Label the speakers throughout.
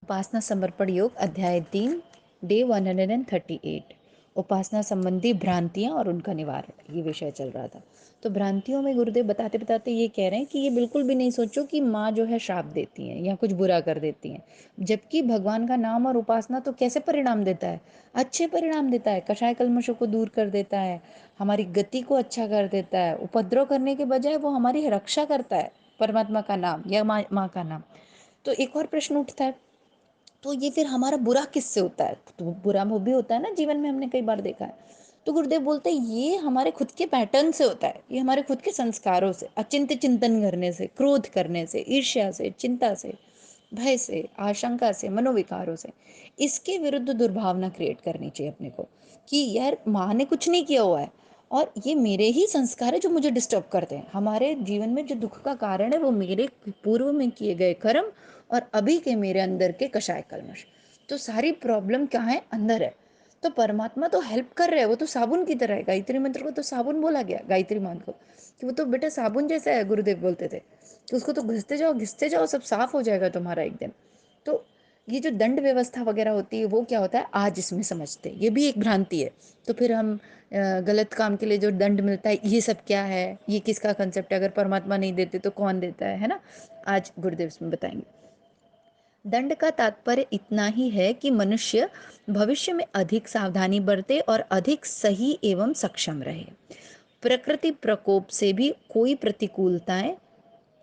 Speaker 1: उपासना समर्पण योग अध्याय 3 डे 138 उपासना संबंधी भ्रांतियां और उनका निवारण, ये विषय चल रहा था। तो भ्रांतियों में गुरुदेव बताते बताते ये कह रहे हैं कि ये बिल्कुल भी नहीं सोचो कि माँ जो है श्राप देती है या कुछ बुरा कर देती है, जबकि भगवान का नाम और उपासना तो कैसे परिणाम देता है, अच्छे परिणाम देता है। कषाय कल्मशों को दूर कर देता है, हमारी गति को अच्छा कर देता है, उपद्रव करने के बजाय वो हमारी रक्षा करता है। परमात्मा का नाम या माँ का नाम। तो एक और प्रश्न उठता है, तो ये फिर हमारा बुरा किससे होता है? तो बुरा वो भी होता है ना जीवन में, हमने कई बार देखा है। तो गुरुदेव बोलते हैं ये हमारे खुद के पैटर्न से होता है, ये हमारे खुद के संस्कारों से, अचिंत्य चिंतन करने से, क्रोध करने से, ईर्ष्या से, चिंता से, भय से, आशंका से, मनोविकारों से। इसके विरुद्ध दुर्भावना क्रिएट करनी चाहिए अपने को कि यार माँ ने कुछ नहीं किया हुआ है और ये मेरे ही संस्कार है जो मुझे डिस्टर्ब करते हैं। हमारे जीवन में जो दुख का कारण है वो मेरे पूर्व में किए गए कर्म और अभी के मेरे अंदर के कषाय कल्मश। तो सारी प्रॉब्लम क्या है, अंदर है। तो परमात्मा तो हेल्प कर रहे हैं, वो तो साबुन की तरह है। गायत्री मंत्र को तो साबुन बोला गया, गायत्री मान को, कि वो तो बेटा साबुन जैसा है। गुरुदेव बोलते थे कि उसको तो घिसते जाओ सब साफ हो जाएगा तुम्हारा एक दिन। तो ये जो दंड व्यवस्था वगैरह होती है वो क्या होता है, आज इसमें समझते हैं, ये भी एक भ्रांति है। तो फिर हम गलत काम के लिए जो दंड मिलता है ये सब क्या है, ये किसका कंसेप्ट है? अगर परमात्मा नहीं देते तो कौन देता है ना? आज गुरुदेव इसमें बताएंगे। दंड का तात्पर्य इतना ही है कि मनुष्य भविष्य में अधिक सावधानी बरते और अधिक सही एवं सक्षम रहे। प्रकृति प्रकोप से भी कोई प्रतिकूलताएं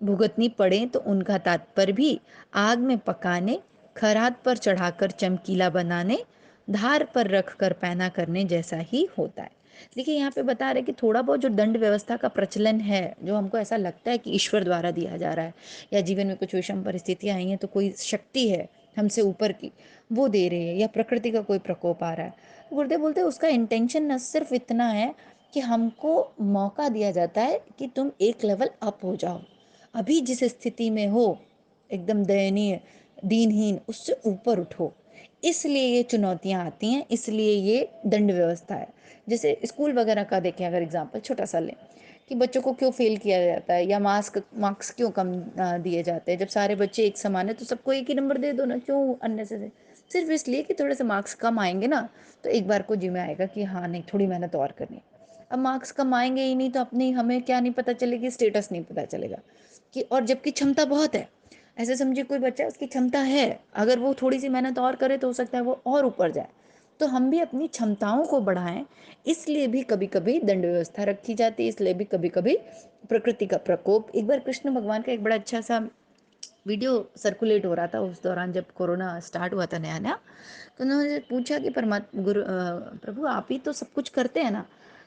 Speaker 1: भुगतनी पड़े तो उनका तात्पर्य भी आग में पकाने, खरात पर चढ़ाकर चमकीला बनाने, धार पर रखकर पैना करने जैसा ही होता है। देखिए यहाँ पे बता रहे कि थोड़ा बहुत जो दंड व्यवस्था का प्रचलन है, जो हमको ऐसा लगता है कि ईश्वर द्वारा दिया जा रहा है या जीवन में कुछ विषम परिस्थितियां आई हैं तो कोई शक्ति है हमसे ऊपर की, वो दे रही है, या प्रकृति का कोई प्रकोप आ रहा है। गुरुदेव बोलते हैं उसका इंटेंशन न सिर्फ इतना है कि हमको मौका दिया जाता है कि तुम एक लेवल अप हो जाओ, अभी जिस स्थिति में हो, एकदम दयनीय, दीनहीन, उससे ऊपर उठो। इसलिए ये चुनौतियां आती हैं, इसलिए ये दंड व्यवस्था है। जैसे स्कूल वगैरह का देखें अगर एग्जाम्पल छोटा सा लें, कि बच्चों को क्यों फेल किया जाता है या मार्क्स क्यों कम दिए जाते हैं? जब सारे बच्चे एक समान है तो सबको एक ही नंबर दे दो ना, क्यों अननेसेसरी? सिर्फ इसलिए कि थोड़े से मार्क्स कम आएंगे ना, तो एक बार को जी में आएगा कि हाँ नहीं, थोड़ी मेहनत और करनी है। अब मार्क्स कम आएंगे ही नहीं तो अपनी हमें क्या नहीं पता चलेगी, स्टेटस नहीं पता चलेगा कि, और जबकि क्षमता बहुत है। ऐसे समझिए कोई बच्चा, उसकी क्षमता है, अगर वो थोड़ी सी मेहनत और करे तो हो सकता है वो और ऊपर जाए। तो हम भी अपनी क्षमताओं को बढ़ाएं, इसलिए भी कभी कभी दंड व्यवस्था रखी जाती है, इसलिए भी कभी कभी प्रकृति का प्रकोप। एक बार कृष्ण भगवान का एक बड़ा अच्छा सा वीडियो सर्कुलेट हो रहा था उस दौरान जब कोरोना स्टार्ट हुआ था नया नया। तो उन्होंने पूछा कि परमात्मा प्रभु आप ही तो सब कुछ करते हैं ना,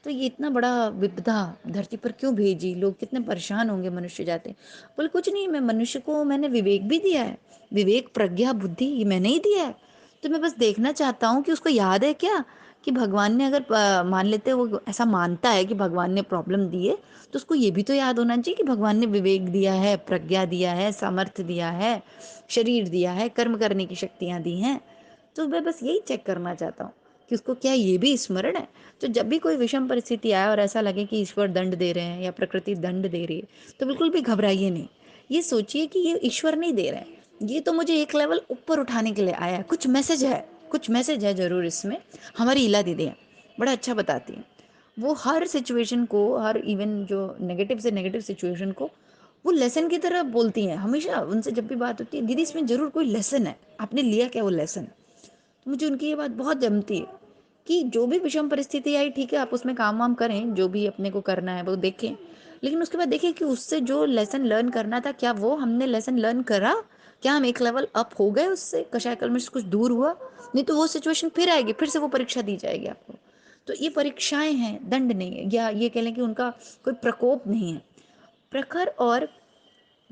Speaker 1: तो ये इतना बड़ा विपदा धरती पर क्यों भेजी, लोग कितने परेशान होंगे मनुष्य जाते। बोले कुछ नहीं, मैं मनुष्य को मैंने विवेक भी दिया है, विवेक प्रज्ञा बुद्धि ये मैंने ही दिया है। तो मैं बस देखना चाहता हूँ कि उसको याद है क्या, कि भगवान ने अगर मान लेते हैं वो ऐसा मानता है कि भगवान ने प्रॉब्लम दी है, तो उसको ये भी तो याद होना चाहिए कि भगवान ने विवेक दिया है, प्रज्ञा दिया है, सामर्थ्य दिया है, शरीर दिया है, कर्म करने की शक्तियां दी हैं। तो मैं बस यही चेक करना चाहता हूँ कि उसको क्या ये भी स्मरण है। तो जब भी कोई विषम परिस्थिति आए और ऐसा लगे कि ईश्वर दंड दे रहे हैं या प्रकृति दंड दे रही है, तो बिल्कुल भी घबराइए नहीं। ये सोचिए कि ये ईश्वर नहीं दे रहे हैं, ये तो मुझे एक लेवल ऊपर उठाने के लिए आया है, कुछ मैसेज है, कुछ मैसेज है जरूर इसमें। हमारी इला दीदी हैं, बड़ा अच्छा बताती हैं। वो हर सिचुएशन को, हर इवन जो नेगेटिव से नेगेटिव सिचुएशन को वो लेसन की तरह बोलती हैं। हमेशा उनसे जब भी बात होती है, दीदी इसमें जरूर कोई लेसन है, आपने लिया क्या वो लेसन? तो मुझे उनकी ये बात बहुत जमती है कि जो भी विषम परिस्थिति आई ठीक है, आप उसमें काम वाम करें, जो भी अपने को करना है वो देखें, लेकिन उसके बाद देखिए कि उससे जो लेसन लर्न करना था, क्या वो हमने लेसन लर्न करा? क्या हम एक लेवल अप हो गए उससे, कषाय कल्मश से कुछ दूर हुआ? नहीं तो वो सिचुएशन फिर आएगी, फिर से वो परीक्षा दी जाएगी आपको। तो ये परीक्षाएं हैं, दंड नहीं है, या ये कह लें कि उनका कोई प्रकोप नहीं है। प्रखर और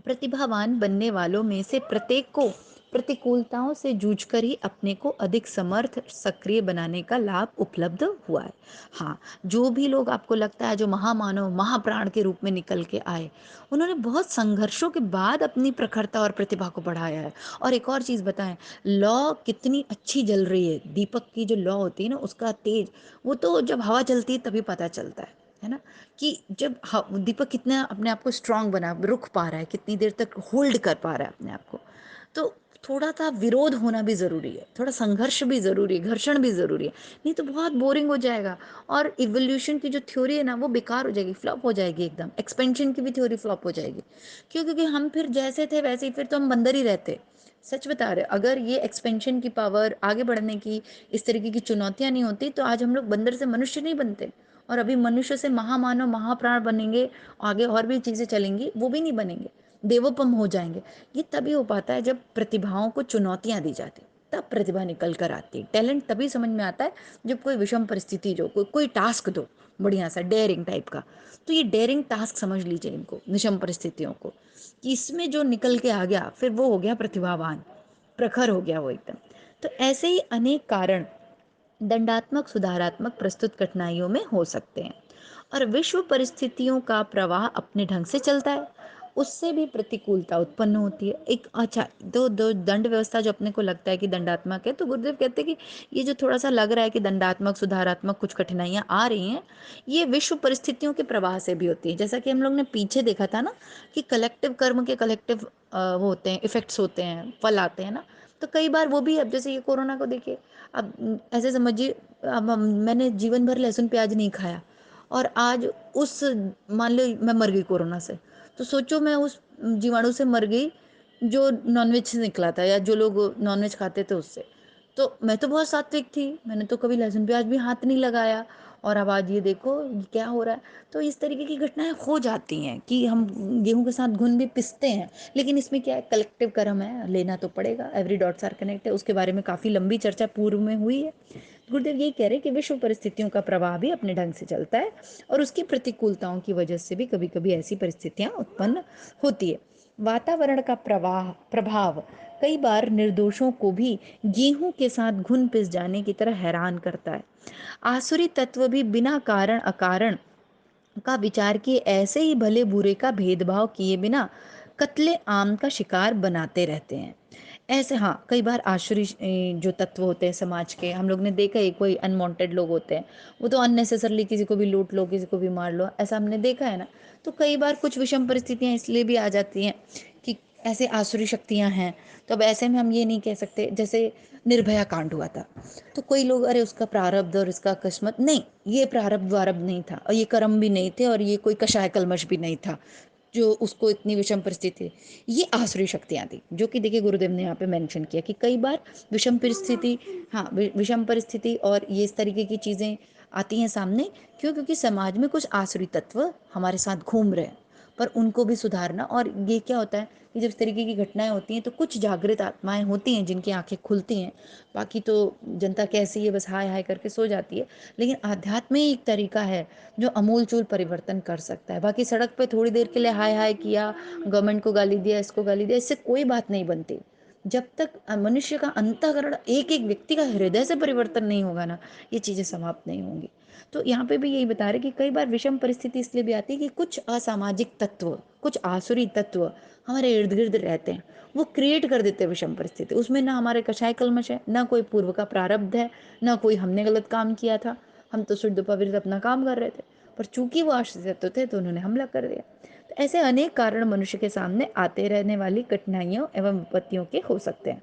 Speaker 1: प्रतिभावान बनने वालों में से प्रत्येक को प्रतिकूलताओं से जूझकर ही अपने को अधिक समर्थ सक्रिय बनाने का लाभ उपलब्ध हुआ है। हाँ, जो भी लोग आपको लगता है जो महामानव महाप्राण के रूप में निकल के आए, उन्होंने बहुत संघर्षों के बाद अपनी प्रखरता और प्रतिभा को बढ़ाया है। और एक और चीज़ बताएं, लौ कितनी अच्छी जल रही है, दीपक की जो लौ होती है ना उसका तेज, वो तो जब हवा चलती है तभी पता चलता है ना? कि जब दीपक कितना अपने आप को स्ट्रांग बना रुक पा रहा है, कितनी देर तक होल्ड कर पा रहा है अपने आप को। तो थोड़ा सा विरोध होना भी ज़रूरी है, थोड़ा संघर्ष भी ज़रूरी है, घर्षण भी ज़रूरी है, नहीं तो बहुत बोरिंग हो जाएगा। और इवोल्यूशन की जो थ्योरी है ना वो बेकार हो जाएगी, फ्लॉप हो जाएगी एकदम। एक्सपेंशन की भी थ्योरी फ्लॉप हो जाएगी। क्यों? क्योंकि हम फिर जैसे थे वैसे ही फिर तो हम बंदर ही रहते। सच बता रहे, अगर ये एक्सपेंशन की पावर, आगे बढ़ने की इस तरीके की चुनौतियां नहीं होती तो आज हम लोग बंदर से मनुष्य नहीं बनते। और अभी मनुष्य से महामानव महाप्राण बनेंगे, आगे और भी चीज़ें चलेंगी, वो भी नहीं बनेंगे, देवोपम हो जाएंगे। ये तभी हो पाता है जब प्रतिभाओं को चुनौतियां दी जाती, तब प्रतिभा निकल कर आती है। टैलेंट तभी समझ में आता है जब कोई विषम परिस्थिति, जो कोई टास्क दो बढ़िया सा डेयरिंग टाइप का। तो ये डेयरिंग टास्क समझ लीजिए इनको, विषम परिस्थितियों को, कि इसमें जो निकल के आ गया फिर वो हो गया प्रतिभावान, प्रखर हो गया वो एकदम। तो ऐसे ही अनेक कारण दंडात्मक सुधारात्मक प्रस्तुत कठिनाइयों में हो सकते हैं। और विश्व परिस्थितियों का प्रवाह अपने ढंग से चलता है, उससे भी प्रतिकूलता उत्पन्न होती है। एक अच्छा दो दो दंड व्यवस्था जो अपने को लगता है कि दंडात्मक है, तो गुरुदेव कहते हैं कि ये जो थोड़ा सा लग रहा है कि दंडात्मक सुधारात्मक कुछ कठिनाइयां आ रही हैं, ये विश्व परिस्थितियों के प्रवाह से भी होती है। जैसा कि हम लोग ने पीछे देखा था ना कि कलेक्टिव कर्म के कलेक्टिव वो होते हैं, इफेक्ट्स होते हैं, फल आते हैं ना। तो कई बार वो भी, अब जैसे ये कोरोना को देखिए, अब ऐसे समझिए, अब मैंने जीवन भर लहसुन प्याज नहीं खाया और आज उस, मान लो मैं मर गई कोरोना से, तो सोचो मैं उस जीवाणु से मर गई जो नॉनवेज से निकला था, या जो लोग नॉनवेज खाते थे उससे। तो मैं तो बहुत सात्विक थी, मैंने तो कभी लहसुन प्याज भी हाथ नहीं लगाया, और अब आज ये देखो क्या हो रहा है। तो इस तरीके की घटनाएं हो जाती हैं कि हम गेहूं के साथ घुन भी पिसते हैं। लेकिन इसमें क्या है, कलेक्टिव कर्म है, लेना तो पड़ेगा, एवरी डॉट्स आर कनेक्टेड। उसके बारे में काफ़ी लंबी चर्चा पूर्व में हुई है। गुरुदेव यही कह रहे हैं कि विश्व परिस्थितियों का प्रवाह भी अपने ढंग से चलता है, और उसकी प्रतिकूलताओं की वजह से भी कभी कभी ऐसी परिस्थितियां उत्पन्न होती है। वातावरण का प्रभाव कई बार निर्दोषों को भी गेहूं के साथ घुन पिस जाने की तरह हैरान करता है। आसुरी तत्व भी बिना कारण अकारण का विचार किए ऐसे ही भले बुरे का भेदभाव किए बिना कत्ले आम का शिकार बनाते रहते हैं। ऐसे हाँ, कई बार आसुरी जो तत्व होते हैं समाज के, हम लोग ने देखा है, कोई अनवांटेड लोग होते हैं, वो तो अननेसेसरली किसी को भी लूट लो, किसी को भी मार लो, ऐसा हमने देखा है ना। तो कई बार कुछ विषम परिस्थितियां इसलिए भी आ जाती हैं कि ऐसे आसुरी शक्तियां हैं। तो अब ऐसे में हम ये नहीं कह सकते, जैसे निर्भया कांड हुआ था, तो कोई लोग अरे उसका प्रारब्ध और इसका किस्मत, नहीं, ये प्रारब्ध वारब्ध नहीं था, और ये कर्म भी नहीं थे, और ये कोई कषाय कलमश भी नहीं था जो उसको इतनी विषम परिस्थिति, ये आसुरी शक्तियां थी। जो कि देखिए गुरुदेव ने यहाँ पे मेंशन किया कि कई बार विषम परिस्थिति, हाँ विषम परिस्थिति और ये इस तरीके की चीजें आती हैं सामने। क्यों? क्योंकि समाज में कुछ आसुरी तत्व हमारे साथ घूम रहे हैं, पर उनको भी सुधारना। और ये क्या होता है कि जब इस तरीके की घटनाएं होती हैं तो कुछ जागृत आत्माएं होती हैं जिनकी आंखें खुलती हैं। बाकी तो जनता कैसी है, बस हाय हाय करके सो जाती है। लेकिन आध्यात्म ही एक तरीका है जो अमूल चूल परिवर्तन कर सकता है। बाकी सड़क पे थोड़ी देर के लिए हाय हाय किया, गवर्नमेंट को गाली दिया, इसको गाली दिया, इससे कोई बात नहीं बनती। जब तक मनुष्य का अंतःकरण, एक एक व्यक्ति का हृदय से परिवर्तन नहीं होगा ना, ये चीजें समाप्त नहीं होंगी। तो यहाँ पे भी यही बता रहे कि कई बार विषम परिस्थिति इसलिए भी आती है कि कुछ असामाजिक तत्व, कुछ आसुरी तत्व हमारे इर्द गिर्द रहते हैं, वो क्रिएट कर देते हैं विषम परिस्थिति। उसमें ना हमारे कषाय कल्मश है, ना कोई पूर्व का प्रारब्ध है, ना कोई हमने गलत काम किया था। हम तो शुद्ध पवित्र अपना काम कर रहे थे, पर चूंकि वो आश्रित तत्व थे तो उन्होंने हमला कर दिया। तो ऐसे अनेक कारण मनुष्य के सामने आते रहने वाली कठिनाइयों एवं विपत्तियों के हो सकते हैं।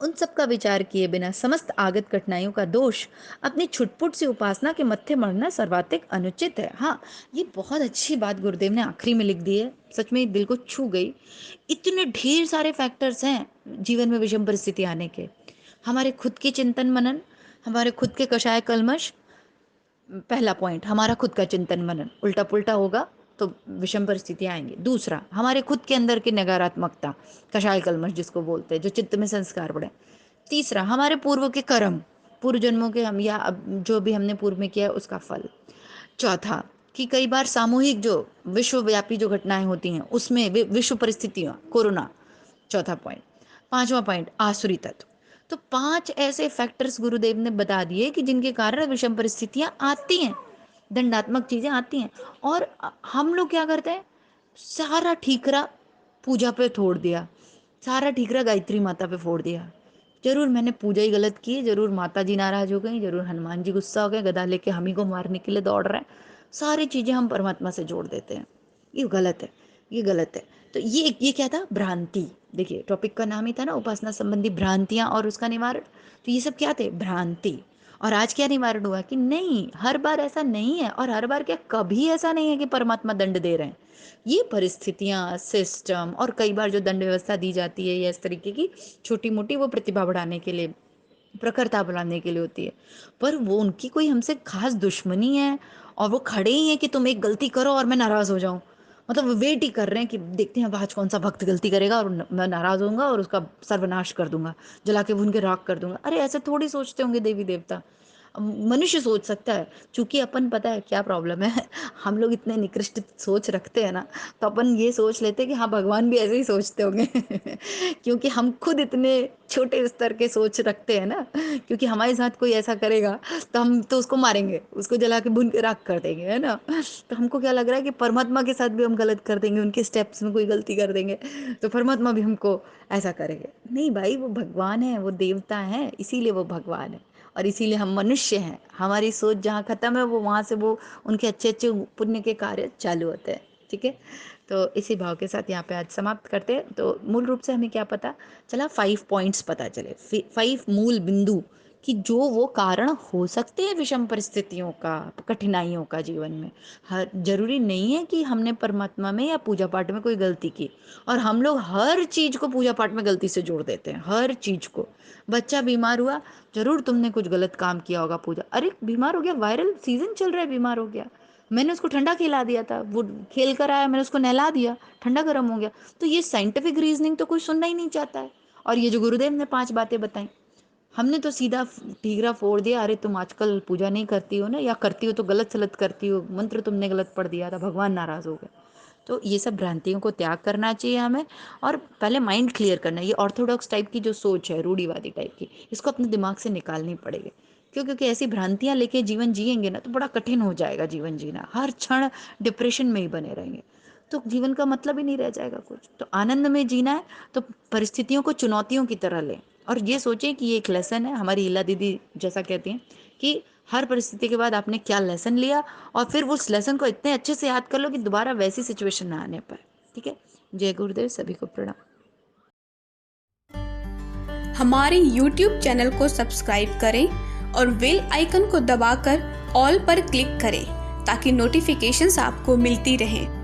Speaker 1: उन सब का विचार किए बिना समस्त आगत कठिनाइयों का दोष अपनी छुटपुट सी उपासना के मत्थे मढ़ना सर्वाधिक अनुचित है। हाँ, ये बहुत अच्छी बात गुरुदेव ने आखिरी में लिख दी है, सच में दिल को छू गई। इतने ढेर सारे फैक्टर्स हैं जीवन में विषम परिस्थिति आने के। हमारे खुद के चिंतन मनन, हमारे खुद के कषाय कलमश, पहला पॉइंट हमारा खुद का चिंतन मनन उल्टा पुल्टा होगा तो विषम परिस्थितियां आएंगी। दूसरा, हमारे खुद के अंदर की नकारात्मकता, कषाय कल्मश जिसको बोलते हैं, जो चित्त में संस्कार पड़े। तीसरा, हमारे पूर्व के कर्म, पूर्व जन्मों के हम, या अब जो भी हमने पूर्व में किया है उसका फल। चौथा, कि कई बार सामूहिक जो विश्वव्यापी जो घटनाएं होती हैं उसमें विश्व परिस्थितियां, कोरोना, चौथा पॉइंट। पांचवा पॉइंट, आसुरी तत्व। तो पांच ऐसे फैक्टर्स गुरुदेव ने बता दिए कि जिनके कारण विषम परिस्थितियां आती हैं, दंडात्मक चीजें आती हैं। और हम लोग क्या करते हैं, सारा ठीकरा पूजा पे छोड़ दिया, सारा ठीकरा गायत्री माता पे फोड़ दिया। जरूर मैंने पूजा ही गलत की, जरूर माता जी नाराज हो गई, जरूर हनुमान जी गुस्सा हो गए, गदा लेके हम ही को मारने के लिए दौड़ रहे हैं। सारी चीजें हम परमात्मा से जोड़ देते हैं। ये गलत है, ये गलत है। तो ये क्या था, भ्रांति। देखिए टॉपिक का नाम ही था ना उपासना संबंधी भ्रांतियां और उसका निवारण। तो ये सब क्या थे? भ्रांति। और आज क्या निवारण हुआ कि नहीं, हर बार ऐसा नहीं है, और हर बार क्या, कभी ऐसा नहीं है कि परमात्मा दंड दे रहे हैं। ये परिस्थितियां, सिस्टम, और कई बार जो दंड व्यवस्था दी जाती है या इस तरीके की छोटी मोटी, वो प्रतिभा बढ़ाने के लिए, प्रखरता बढ़ाने के लिए होती है। पर वो उनकी कोई हमसे खास दुश्मनी है, और वो खड़े ही हैं कि तुम एक गलती करो और मैं नाराज हो जाऊं। मतलब वो वेट ही कर रहे हैं कि देखते हैं अब आज कौन सा भक्त गलती करेगा और मैं नाराज होऊंगा और उसका सर्वनाश कर दूंगा, जला के भून के राख कर दूंगा। अरे ऐसे थोड़ी सोचते होंगे देवी देवता। मनुष्य सोच सकता है, क्योंकि अपन, पता है क्या प्रॉब्लम है, हम लोग इतने निकृष्ट सोच रखते हैं ना, तो अपन ये सोच लेते हैं कि हाँ भगवान भी ऐसे ही सोचते होंगे। क्योंकि हम खुद इतने छोटे स्तर के सोच रखते हैं ना, क्योंकि हमारे साथ कोई ऐसा करेगा तो हम तो उसको मारेंगे, उसको जला के भून के राख कर देंगे, है ना। तो हमको क्या लग रहा है कि परमात्मा के साथ भी हम गलत कर देंगे, उनके स्टेप्स में कोई गलती कर देंगे तो परमात्मा भी हमको ऐसा करेंगे। नहीं भाई, वो भगवान है, वो देवता है, इसीलिए वो भगवान है, और इसीलिए हम मनुष्य हैं। हमारी सोच जहाँ खत्म है, वो वहाँ से वो उनके अच्छे अच्छे पुण्य के कार्य चालू होते हैं। ठीक है, तो इसी भाव के साथ यहाँ पे आज समाप्त करते हैं। तो मूल रूप से हमें क्या पता चला, 5 पॉइंट्स पता चले, 5 मूल बिंदु, कि जो वो कारण हो सकते हैं विषम परिस्थितियों का, कठिनाइयों का जीवन में। हर जरूरी नहीं है कि हमने परमात्मा में या पूजा पाठ में कोई गलती की। और हम लोग हर चीज को पूजा पाठ में गलती से जोड़ देते हैं, हर चीज को। बच्चा बीमार हुआ, जरूर तुमने कुछ गलत काम किया होगा, पूजा, अरे बीमार हो गया, वायरल सीजन चल रहा है, बीमार हो गया, मैंने उसको ठंडा खिला दिया था, वो खेल कर आया, मैंने उसको नहला दिया, ठंडा गर्म हो गया। तो ये साइंटिफिक रीजनिंग तो कोई सुनना ही नहीं चाहता है। और ये जो गुरुदेव ने 5 बातें बताई, हमने तो सीधा ठीकरा फोड़ दिया, अरे तुम आजकल पूजा नहीं करती हो ना, या करती हो तो गलत सलत करती हो, मंत्र तुमने गलत पढ़ दिया था, भगवान नाराज हो गए। तो ये सब भ्रांतियों को त्याग करना चाहिए हमें, और पहले माइंड क्लियर करना। ये ऑर्थोडॉक्स टाइप की जो सोच है, रूढ़िवादी टाइप की, इसको अपने दिमाग से निकालनी पड़ेगी। क्यों? क्योंकि ऐसी भ्रांतियां लेके जीवन जिएंगे ना, तो बड़ा कठिन हो जाएगा जीवन जीना, हर क्षण डिप्रेशन में ही बने रहेंगे, तो जीवन का मतलब ही नहीं रह जाएगा कुछ। तो आनंद में जीना है, तो परिस्थितियों को चुनौतियों की तरह लें, और ये सोचें कि ये एक लेसन है। हमारी इला दीदी जैसा कहती हैं कि हर परिस्थिति के बाद आपने क्या लेसन लिया, और फिर उस लेसन को इतने अच्छे से याद कर लो कि दोबारा वैसी सिचुएशन ना आने पाए। ठीक है, जय गुरुदेव, सभी को प्रणाम।
Speaker 2: हमारे YouTube चैनल को सब्सक्राइब करें और बेल आइकन को दबाकर ऑल पर क्लिक करें ताकि नोटिफिकेशंस आपको मिलती रहें।